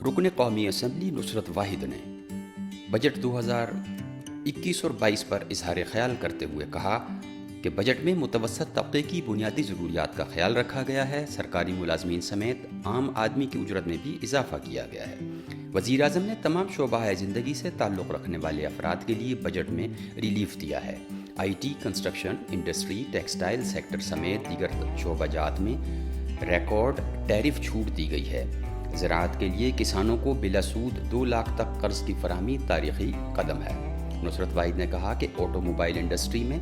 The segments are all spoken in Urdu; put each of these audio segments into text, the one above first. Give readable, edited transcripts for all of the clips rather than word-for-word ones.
رکن قومی اسمبلی نصرت واحد نے بجٹ 2021 اور 22 پر اظہار خیال کرتے ہوئے کہا کہ بجٹ میں متوسط طبقے کی بنیادی ضروریات کا خیال رکھا گیا ہے. سرکاری ملازمین سمیت عام آدمی کی اجرت میں بھی اضافہ کیا گیا ہے. وزیر اعظم نے تمام شعبہ زندگی سے تعلق رکھنے والے افراد کے لیے بجٹ میں ریلیف دیا ہے. I T, construction, industry, textile sector سمیت دیگر شعبہ جات میں ریکارڈ ٹیرف چھوٹ دی گئی ہے. زراعت کے لیے کسانوں کو بلا سود 2 لاکھ تک قرض کی فراہمی تاریخی قدم ہے. نصرت واحد نے کہا کہ آٹو موبائل انڈسٹری میں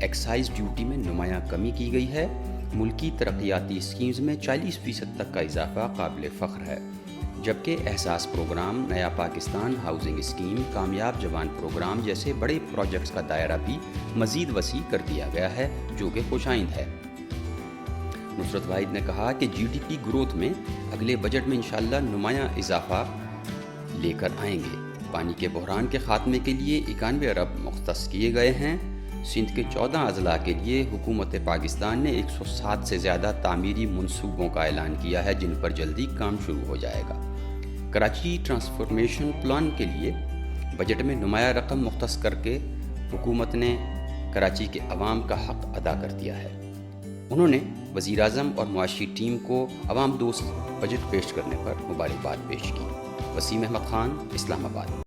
ایکسائز ڈیوٹی میں نمایاں کمی کی گئی ہے. ملکی ترقیاتی اسکیمز میں 40% تک کا اضافہ قابل فخر ہے، جبکہ احساس پروگرام، نیا پاکستان ہاؤسنگ اسکیم، کامیاب جوان پروگرام جیسے بڑے پروجیکٹس کا دائرہ بھی مزید وسیع کر دیا گیا ہے، جو کہ خوش آئند ہے. نصرت واحد نے کہا کہ جی ڈی پی گروتھ میں اگلے بجٹ میں انشاءاللہ نمایاں اضافہ لے کر آئیں گے. پانی کے بحران کے خاتمے کے لیے 91 ارب مختص کیے گئے ہیں. سندھ کے 14 اضلاع کے لیے حکومت پاکستان نے 107 سے زیادہ تعمیری منصوبوں کا اعلان کیا ہے، جن پر جلدی کام شروع ہو جائے گا. کراچی ٹرانسفارمیشن پلان کے لیے بجٹ میں نمایاں رقم مختص کر کے حکومت نے کراچی کے عوام کا حق ادا کر دیا ہے. انہوں نے وزیر اعظم اور معاشی ٹیم کو عوام دوست بجٹ پیش کرنے پر مبارکباد پیش کی. وسیم احمد خان، اسلام آباد.